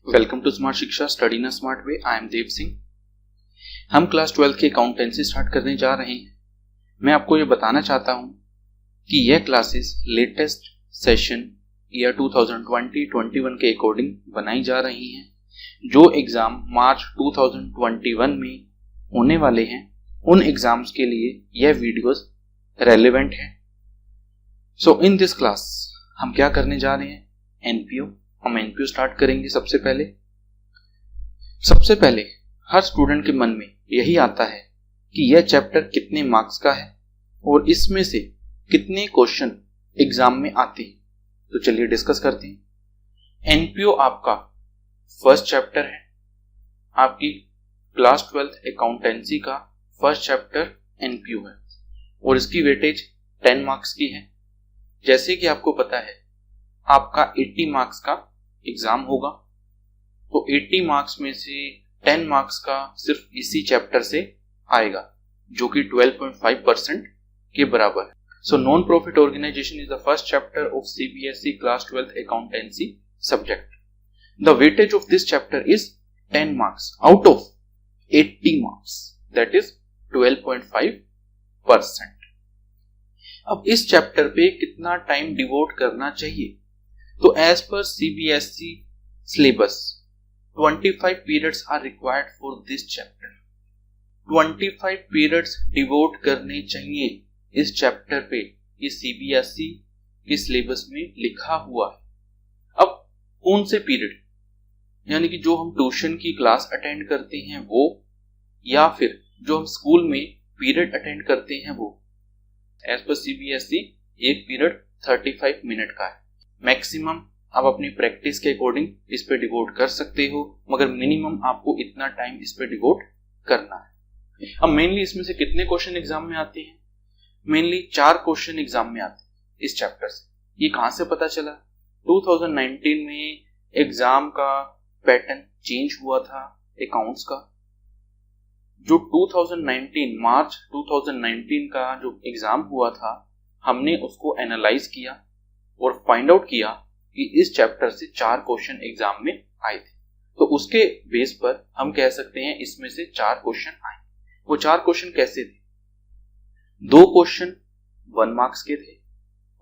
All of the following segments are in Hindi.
Welcome to smart Shiksha study in a smart way. I am Dev Singh. हम क्लास 12 की अकाउंटेंसी स्टार्ट करने जा रहे हैं। मैं आपको ये बताना चाहता हूँ कि यह क्लासेस लेटेस्ट सेशन ईयर 2020-21 के अकॉर्डिंग बनाई जा रही हैं। जो एग्ज़ाम मार्च 2021 में होने वाले हैं उन एग्ज़ाम्स के लिए यह वीडियोस रेलेवेंट है। सो इन दिस क्लास हम क्या करने जा रहे हैं? एनपीओ। हम एनपीओ स्टार्ट करेंगे। सबसे पहले हर स्टूडेंट के मन में यही आता है कि यह चैप्टर कितने मार्क्स का है और इसमें से कितने क्वेश्चन एग्जाम में आते हैं। तो चलिए डिस्कस करते हैं। एनपीओ आपका फर्स्ट चैप्टर है। आपकी क्लास 12 अकाउंटेंसी का फर्स्ट चैप्टर एनपीओ है और इसकी वेटेज 10 मार्क्स की है। जैसे कि आपको पता है आपका 80 मार्क्स का एग्जाम होगा, तो 80 मार्क्स में से 10 मार्क्स का सिर्फ इसी चैप्टर से आएगा जो कि 12.5% के बराबर है। So non profit organisation is the first chapter of CBSE class 12 accountancy subject. The weightage of this chapter is 10 marks out of 80 marks, that is 12.5%। अब इस चैप्टर पे कितना टाइम डिवोट करना चाहिए? तो एज पर CBSE syllabus 25 periods are required for this chapter। 25 periods devote करने चाहिए इस चैप्टर पे। ये सीबीएसई के सिलेबस में लिखा हुआ है। अब कौन से पीरियड, यानी कि जो हम ट्यूशन की क्लास अटेंड करते हैं वो, या फिर जो हम स्कूल में पीरियड अटेंड करते हैं वो। एज पर सीबीएसई एक पीरियड 35 मिनट का है। मैक्सिमम आप अपनी प्रैक्टिस के अकॉर्डिंग इस पे डिवोट कर सकते हो, मगर मिनिमम आपको इतना टाइम इस पे डिवोट करना है। अब मेनली इसमें से कितने क्वेश्चन एग्जाम में आते हैं? मेनली 4 क्वेश्चन एग्जाम में आते हैं इस चैप्टर से। ये कहां से पता चला? 2019 में एग्जाम का पैटर्न चेंज हुआ था अकाउंट्स का। जो 2019 मार्च 2019 का जो एग्जाम हुआ था, हमने उसको एनालाइज किया और फाइंड आउट किया कि इस चैप्टर से 4 क्वेश्चन एग्जाम में आए थे। तो उसके बेस पर हम कह सकते हैं इसमें से 4 क्वेश्चन आए। वो 4 क्वेश्चन कैसे थे? 2 क्वेश्चन 1 मार्क्स के थे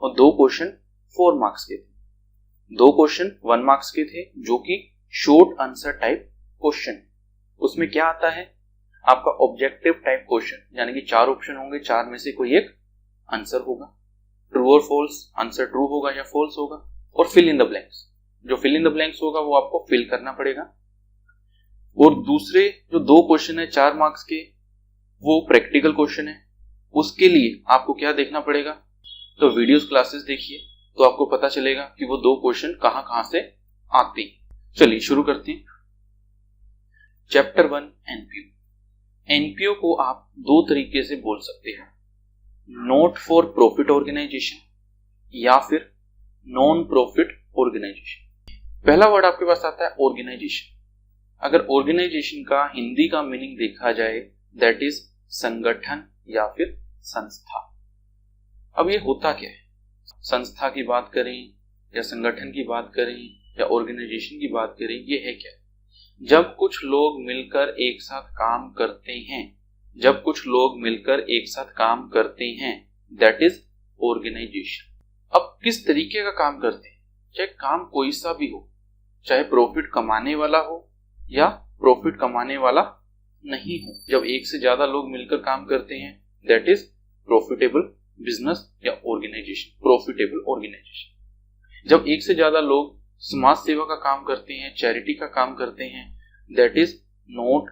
और 2 क्वेश्चन 4 मार्क्स के थे। 2 क्वेश्चन 1 मार्क्स के थे जो कि शॉर्ट आंसर टाइप क्वेश्चन। उसमें क्या आता है? आपका ऑब्जेक्टिव टाइप क्वेश्चन, यानी कि 4 ऑप्शन होंगे, 4 में से कोई एक आंसर होगा। ट्रू और फॉल्स, आंसर ट्रू होगा या फॉल्स होगा। और फिल इन द ब्लैंक्स, जो फिल इन द ब्लैंक्स होगा वो आपको फिल करना पड़ेगा। और दूसरे जो 2 क्वेश्चन है 4 मार्क्स के, वो प्रैक्टिकल क्वेश्चन है। उसके लिए आपको क्या देखना पड़ेगा? तो वीडियोस क्लासेस देखिए तो आपको पता चलेगा कि वो 2 क्वेश्चन कहां से आते हैं। चलिए शुरू करते हैं। Chapter 1 NPO. एनपीओ को आप 2 तरीके से बोल सकते हैं, नॉट फॉर प्रॉफिट ऑर्गेनाइजेशन या फिर नॉन प्रॉफिट ऑर्गेनाइजेशन। पहला वर्ड आपके पास आता है ऑर्गेनाइजेशन। अगर ऑर्गेनाइजेशन का हिंदी का मीनिंग देखा जाए दैट इज संगठन या फिर संस्था। अब ये होता क्या है? संस्था की बात करें या संगठन की बात करें या ऑर्गेनाइजेशन की बात करें, ये है क्या? जब कुछ लोग मिलकर एक साथ काम करते हैं, जब कुछ लोग मिलकर एक साथ काम करते हैं, दैट इज ऑर्गेनाइजेशन। अब किस तरीके का काम करते हैं? चाहे काम कोई सा भी हो, चाहे प्रॉफिट कमाने वाला हो या प्रॉफिट कमाने वाला नहीं हो। जब एक से ज्यादा लोग मिलकर काम करते हैं दैट इज प्रॉफिटेबल बिजनेस या ऑर्गेनाइजेशन, प्रॉफिटेबल ऑर्गेनाइजेशन। जब एक से ज्यादा लोग समाज सेवा का काम करते हैं, चैरिटी का काम करते हैं, that is not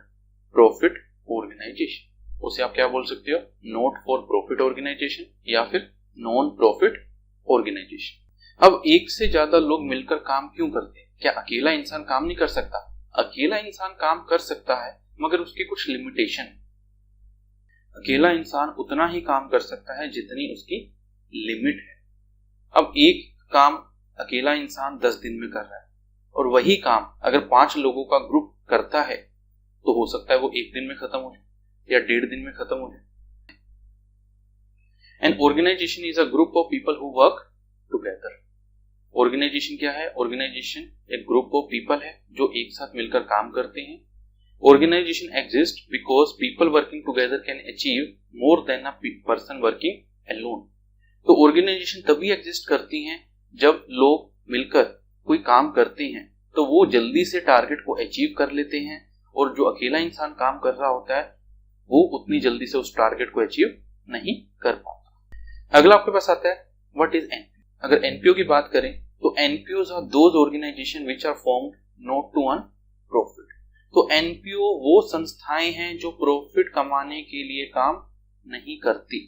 profit organisation. उसे आप क्या बोल सकते हो? नॉट फॉर प्रॉफिट ऑर्गेनाइजेशन या फिर नॉन प्रॉफिट ऑर्गेनाइजेशन। अब एक से ज्यादा लोग मिलकर काम क्यों करते हैं? क्या अकेला इंसान काम नहीं कर सकता? अकेला इंसान काम कर सकता है, मगर उसके कुछ लिमिटेशन है। अकेला इंसान उतना ही काम कर सकता है जितनी उसकी लिमिट है। अब एक काम अकेला इंसान 10 दिन में कर रहा है और वही काम अगर 5 लोगों का ग्रुप करता है तो हो सकता है वो 1 दिन में खत्म हो जाए या 1.5 दिन में खत्म हो जाए। An organization is a group of people who work together। Organisation क्या है? ऑर्गेनाइजेशन एक ग्रुप ऑफ पीपल है जो एक साथ मिलकर काम करते हैं। Organisation exist because people working together can achieve more than a person working alone. तो ऑर्गेनाइजेशन तभी एग्जिस्ट करती हैं जब लोग मिलकर कोई काम करते हैं तो वो जल्दी से टारगेट को अचीव कर लेते हैं, और जो अकेला इंसान काम कर रहा होता है वो उतनी जल्दी से उस टारगेट को अचीव नहीं कर पाता। अगला आपके पास आता है व्हाट इज एनपीओ। अगर एनपीओ की बात करें तो NPOs are those organisation which are formed not to earn profit. तो एनपीओ वो संस्थाएं हैं जो प्रॉफिट कमाने के लिए काम नहीं करती।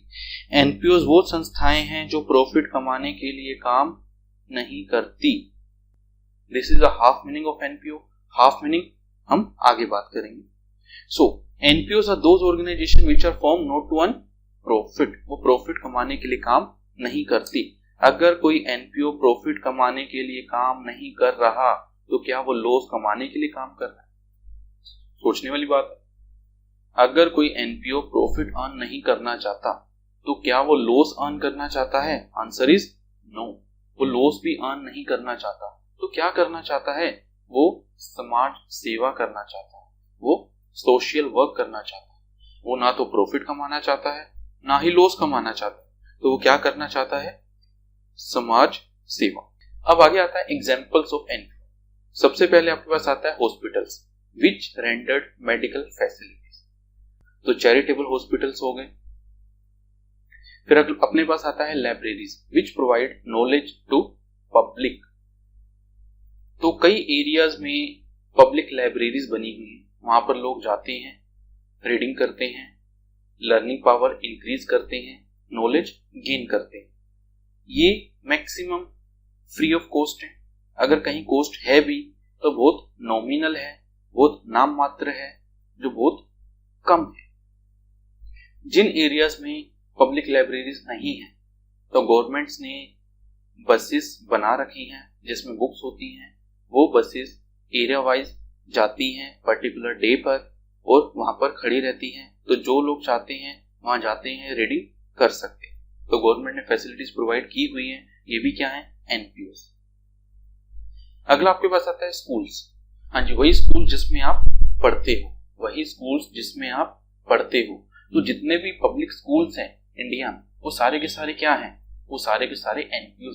एनपीओज वो संस्थाएं हैं जो प्रॉफिट कमाने के लिए काम नहीं करती। This is a half meaning of NPO. Half meaning हम आगे बात करेंगे। So NPOs are those organisation which are form not to earn profit. वो प्रॉफिट कमाने के लिए काम नहीं करती। अगर कोई एनपीओ प्रॉफिट कमाने के लिए काम नहीं कर रहा तो क्या वो लॉस कमाने के लिए काम कर रहा है? सोचने वाली बात है। अगर कोई एनपीओ प्रॉफिट अर्न नहीं करना चाहता तो क्या वो लॉस अर्न करना चाहता है? Answer is no. वो लॉस भी अर्न नहीं करना चाहता। तो क्या करना चाहता है? वो समाज सेवा करना चाहता है, वो सोशल वर्क करना चाहता है। वो ना तो प्रॉफिट कमाना चाहता है ना ही लॉस कमाना चाहता है, तो वो क्या करना चाहता है? समाज सेवा। अब आगे आता है एग्जांपल्स ऑफ एनपीओ। सबसे पहले आपके पास आता है hospitals which rendered medical facilities. तो चैरिटेबल हॉस्पिटल्स हो गए। फिर अपने पास आता है libraries which provide knowledge to public. तो कई एरियाज में पब्लिक लाइब्रेरीज बनी हुई हैं, वहां पर लोग जाते हैं, रीडिंग करते हैं, लर्निंग पावर इंक्रीज करते हैं, नॉलेज गेन करते हैं। ये मैक्सिमम फ्री ऑफ कॉस्ट है। अगर कहीं कॉस्ट है भी तो बहुत नॉमिनल है, बहुत नाम मात्र है, जो बहुत कम है। जिन एरियाज में पब्लिक लाइब्रेरीज नहीं है तो गवर्नमेंट्स ने बसेस बना रखी हैं जिसमें बुक्स होती हैं। वो बसेस एरिया वाइज जाती हैं पर्टिकुलर डे पर और वहां पर खड़ी रहती हैं, तो जो लोग चाहते हैं वहां जाते हैं, रीडिंग कर सकते हैं। तो गवर्नमेंट ने फैसिलिटीज प्रोवाइड की हुई हैं। ये भी क्या है? एनपीओ। अगला आपके पास आता है स्कूल्स। हाँ जी, वही स्कूल जिसमें आप पढ़ते हो, वही स्कूल्स जिसमें आप पढ़ते हो। तो जितने भी पब्लिक स्कूल्स हैं इंडिया में वो सारे के सारे क्या हैं? वो सारे के सारे एनपीओ।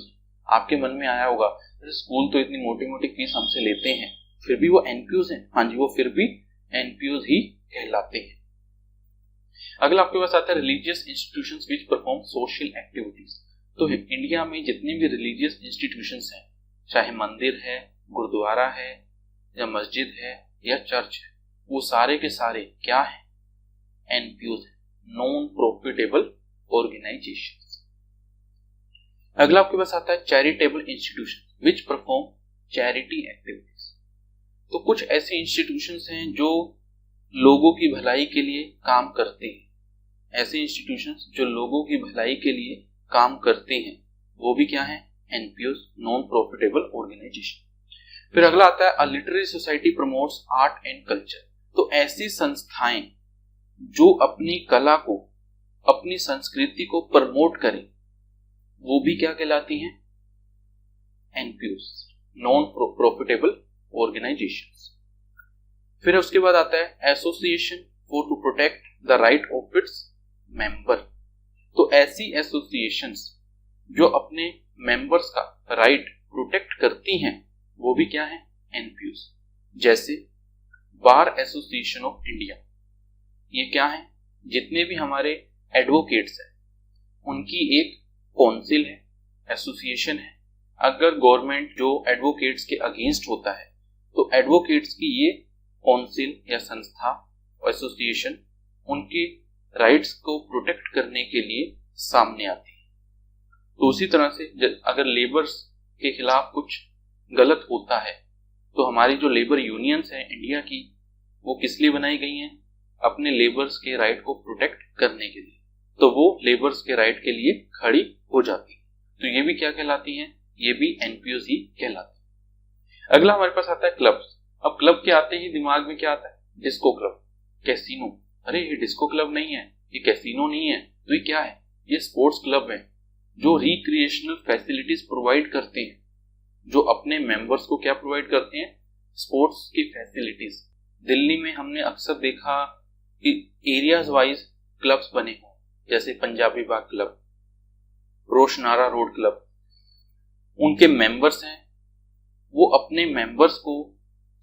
आपके मन में आया होगा स्कूल तो इतनी मोटी मोटी फीस हमसे लेते हैं फिर भी वो एनपीओ हैं। हाँ जी, वो फिर भी एनपीओ ही कहलाते हैं। अगला आपके पास आता है religious institutions which perform social activities. तो इंडिया में जितने भी रिलीजियस इंस्टीट्यूशंस हैं, चाहे मंदिर है, गुरुद्वारा है, या मस्जिद है, या चर्च है, वो सारे के सारे क्या है? एनपीओ है, नॉन प्रॉफिटेबल ऑर्गेनाइजेशंस। अगला आपके पास आता है charitable institution which perform charity activities. तो कुछ ऐसे इंस्टीट्यूशंस हैं जो लोगों की भलाई के लिए काम करते हैं। ऐसे इंस्टीट्यूशंस जो लोगों की भलाई के लिए काम करते हैं वो भी क्या है? NPO, non profitable organisation. फिर अगला आता है a literary society promotes art and culture. तो ऐसी संस्थाएं जो अपनी कला को, अपनी संस्कृति को प्रमोट करें वो भी क्या कहलाती हैं? NPO, non profitable organisations. फिर उसके बाद आता है association for to protect the right of its member. तो ऐसी एसोसिएशंस जो अपने मेंबर्स का राइट प्रोटेक्ट करती हैं वो भी क्या है? एनपीओ। जैसे बार एसोसिएशन ऑफ इंडिया, ये क्या है? जितने भी हमारे एडवोकेट्स हैं उनकी एक काउंसिल है, एसोसिएशन है। अगर गवर्नमेंट जो एडवोकेट्स के अगेंस्ट होता है तो एडवोकेट्स की ये काउंसिल या संस्था, एसोसिएशन उनके राइट्स को प्रोटेक्ट करने के लिए सामने आती है। तो उसी तरह से अगर लेबर्स के खिलाफ कुछ गलत होता है तो हमारी जो लेबर यूनियंस हैं इंडिया की, वो किस लिए बनाई गई हैं? अपने लेबर्स के राइट को प्रोटेक्ट करने के लिए। तो वो लेबर्स के राइट के लिए खड़ी हो जाती है। तो ये भी क्या कहलाती हैं? ये भी एनपीओ ही कहलाती है। अगला हमारे पास आता है क्लब्स। अब क्लब के आते ही दिमाग में क्या आता है? Disco club, casino. अरे ये डिस्को क्लब नहीं है, ये कैसीनो नहीं है, तो ये क्या है? ये स्पोर्ट्स क्लब है जो रिक्रिएशनल फैसिलिटीज प्रोवाइड करते हैं। जो अपने मेंबर्स को क्या प्रोवाइड करते हैं, स्पोर्ट्स की फैसिलिटीज। दिल्ली में हमने अक्सर देखा कि एरियाज वाइज क्लब्स बने हों, जैसे पंजाबी बाग क्लब, रोशनारा रोड क्लब। उनके मेंबर्स हैं, वो अपने मेंबर्स को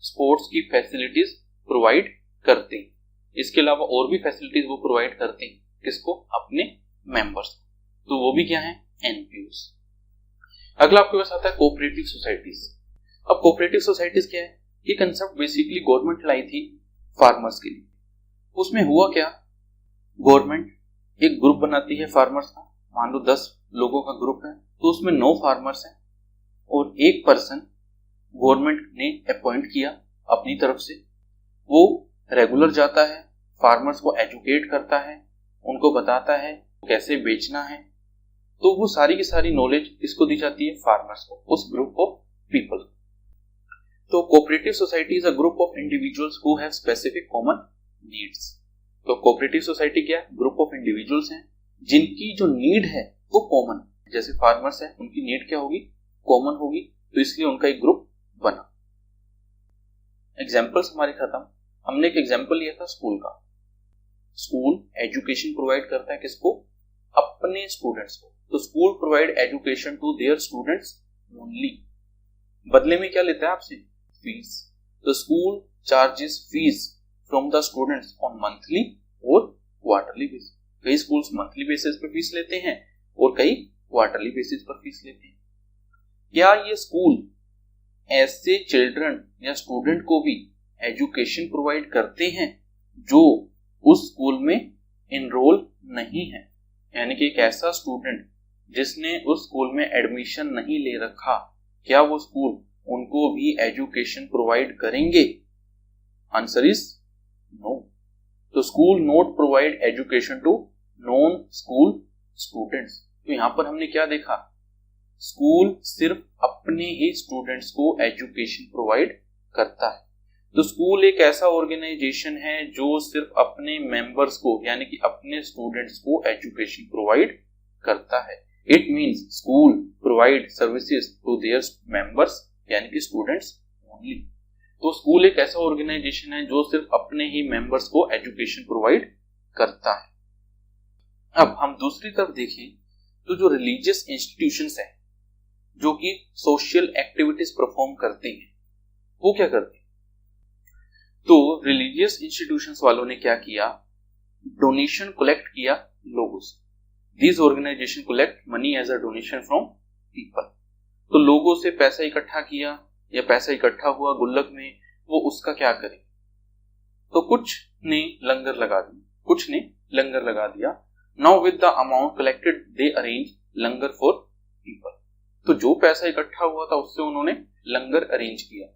स्पोर्ट्स की फैसिलिटीज प्रोवाइड करते हैं। इसके अलावा और भी फैसिलिटीज वो प्रोवाइड करते हैं, किसको, अपने मेंबर्स को। तो वो भी क्या है, एनपीओस। अगला आपके पास आता है कोऑपरेटिव सोसाइटीज। अब कोऑपरेटिव सोसाइटीज क्या है, ये कंसेप्ट बेसिकली गवर्नमेंट लाई थी फार्मर्स के लिए। उसमें हुआ क्या, गवर्नमेंट एक ग्रुप बनाती है फार्मर्स का, मान लो 10 लोगों का ग्रुप है, तो उसमें 9 फार्मर्स हैं और एक पर्सन गवर्नमेंट ने अपॉइंट किया अपनी तरफ से। वो रेगुलर जाता है, फार्मर्स को एजुकेट करता है, उनको बताता है कैसे बेचना है। तो वो सारी की सारी नॉलेज किसको दी जाती है, फार्मर्स को, उस ग्रुप ऑफ पीपल। तो cooperative society is a group of individuals who have specific common needs. तो कोऑपरेटिव सोसाइटी क्या है, ग्रुप ऑफ इंडिविजुअल्स हैं जिनकी जो नीड है वो कॉमन है। जैसे फार्मर्स है, उनकी नीड क्या होगी, कॉमन होगी, तो इसलिए उनका एक ग्रुप बना। एग्जाम्पल्स हमारे खत्म। हमने एक एग्जाम्पल लिया था स्कूल का। स्कूल एजुकेशन प्रोवाइड करता है किसको, अपने स्टूडेंट्स को। तो school provide education to their students only. बदले में क्या लेता है आपसे, फीस। तो school charges fees from the students on monthly और क्वार्टरली बेसिस। कई स्कूल्स मंथली बेसिस पर फीस लेते हैं और कई क्वार्टरली बेसिस पर फीस लेते हैं। क्या ये स्कूल ऐसे चिल्ड्रन या स्टूडेंट को भी एजुकेशन प्रोवाइड करते हैं जो उस स्कूल में इनरोल नहीं है, यानी कि एक ऐसा स्टूडेंट जिसने उस स्कूल में एडमिशन नहीं ले रखा, क्या वो स्कूल उनको भी एजुकेशन प्रोवाइड करेंगे? Answer is no. तो school not provide education to non school students. तो यहां पर हमने क्या देखा, स्कूल सिर्फ अपने ही स्टूडेंट्स को एजुकेशन प्रोवाइड करता है। तो स्कूल एक ऐसा ऑर्गेनाइजेशन है जो सिर्फ अपने मेंबर्स को, यानी कि अपने स्टूडेंट्स को एजुकेशन प्रोवाइड करता है। It means school provide services to their members, यानी कि स्टूडेंट्स ओनली। तो स्कूल एक ऐसा ऑर्गेनाइजेशन है जो सिर्फ अपने ही मेंबर्स को एजुकेशन प्रोवाइड करता है। अब हम दूसरी तरफ देखें तो जो रिलीजियस इंस्टीट्यूशंस हैं जो कि सोशल एक्टिविटीज परफॉर्म करते हैं, वो क्या करते हैं? तो रिलीजियस इंस्टीट्यूशंस वालों ने क्या किया, डोनेशन कलेक्ट किया लोगों से। These organizations collect money as a donation from people। तो लोगों से पैसा इकट्ठा किया या पैसा इकट्ठा हुआ गुल्लक में, वो उसका क्या करें? तो कुछ ने लंगर लगा दिया। Now with the amount collected they arrange langar for people। तो जो पैसा इकट्ठा हुआ था उससे उन्होंने लंगर अरेंज किया।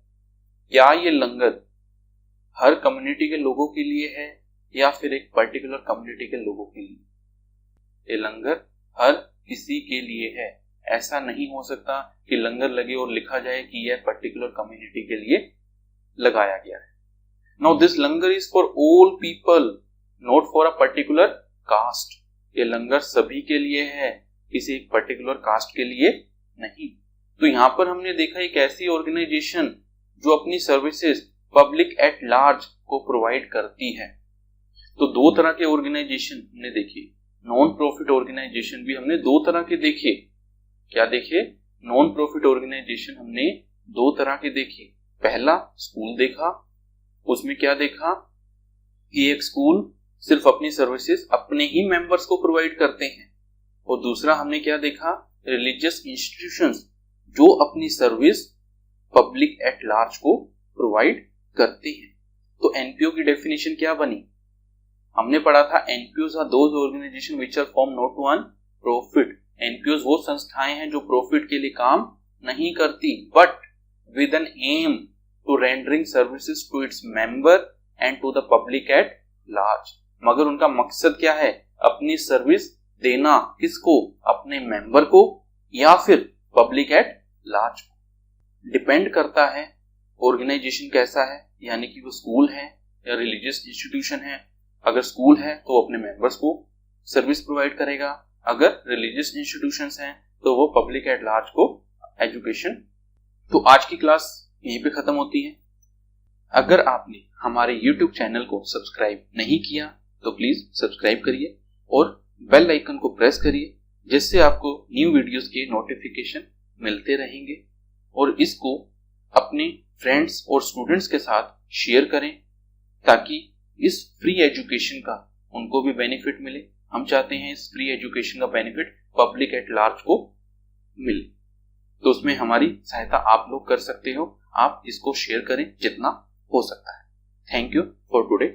क्या ये लंगर हर कम्युनिटी के लोगों के लिए है या फिर एक पर्टिकुलर कम्युनिटी के लोगों के लिए? ये लंगर हर किसी के लिए है। ऐसा नहीं हो सकता कि लंगर लगे और लिखा जाए कि यह पर्टिकुलर कम्युनिटी के लिए लगाया गया है। Now this langar is for all people, not for a particular caste. ये लंगर सभी के लिए है, किसी एक पर्टिकुलर कास्ट के लिए नहीं। तो यहां पर हमने देखा एक ऐसी ऑर्गेनाइजेशन जो अपनी सर्विसेज पब्लिक एट लार्ज को प्रोवाइड करती है। तो दो तरह के ऑर्गेनाइजेशन हमने देखे। नॉन प्रॉफिट ऑर्गेनाइजेशन भी हमने दो तरह के देखे। क्या देखे? नॉन प्रॉफिट ऑर्गेनाइजेशन हमने दो तरह के देखे। पहला स्कूल देखा, उसमें क्या देखा कि एक स्कूल सिर्फ अपनी सर्विसेज अपने ही मेंबर्स को प्रोवाइड करते हैं। और दूसरा हमने क्या देखा, रिलीजियस इंस्टीट्यूशंस जो अपनी सर्विस पब्लिक एट लार्ज को प्रोवाइड करते हैं। तो एनपीओ की डेफिनेशन क्या बनी? हमने पढ़ा था NPOs are those organisation which are form not to earn profit. NPOs वो संस्थाएं हैं जो प्रॉफिट के लिए काम नहीं करती, but with an aim to rendering services to its member and to the public at large. मगर उनका मकसद क्या है? अपनी सर्विस देना। किसको? अपने मेंबर को या फिर पब्लिक एट लार्ज को। डिपेंड करता है ऑर्गेनाइजेशन कैसा है, यानी कि वो स्कूल है या रिलीजियस इंस्टीट्यूशन है। अगर स्कूल है तो अपने मेंबर्स को सर्विस प्रोवाइड करेगा, अगर रिलीजियस इंस्टीट्यूशंस हैं तो वो पब्लिक एट लार्ज को एजुकेशन तो आज की क्लास यहीं पे खत्म होती है। अगर आपने हमारे YouTube चैनल को सब्सक्राइब नहीं किया तो प्लीज सब्सक्राइब करिए और बेल आइकन को प्रेस करिए, जिससे आपको न्यू वीडियोस के नोटिफिकेशन मिलते रहेंगे। और इसको अपने फ्रेंड्स और स्टूडेंट्स के साथ शेयर करें ताकि इस फ्री एजुकेशन का उनको भी बेनिफिट मिले। हम चाहते हैं इस फ्री एजुकेशन का बेनिफिट पब्लिक एट लार्ज को मिले, तो उसमें हमारी सहायता आप लोग कर सकते हो। आप इसको शेयर करें जितना हो सकता है। Thank you for today.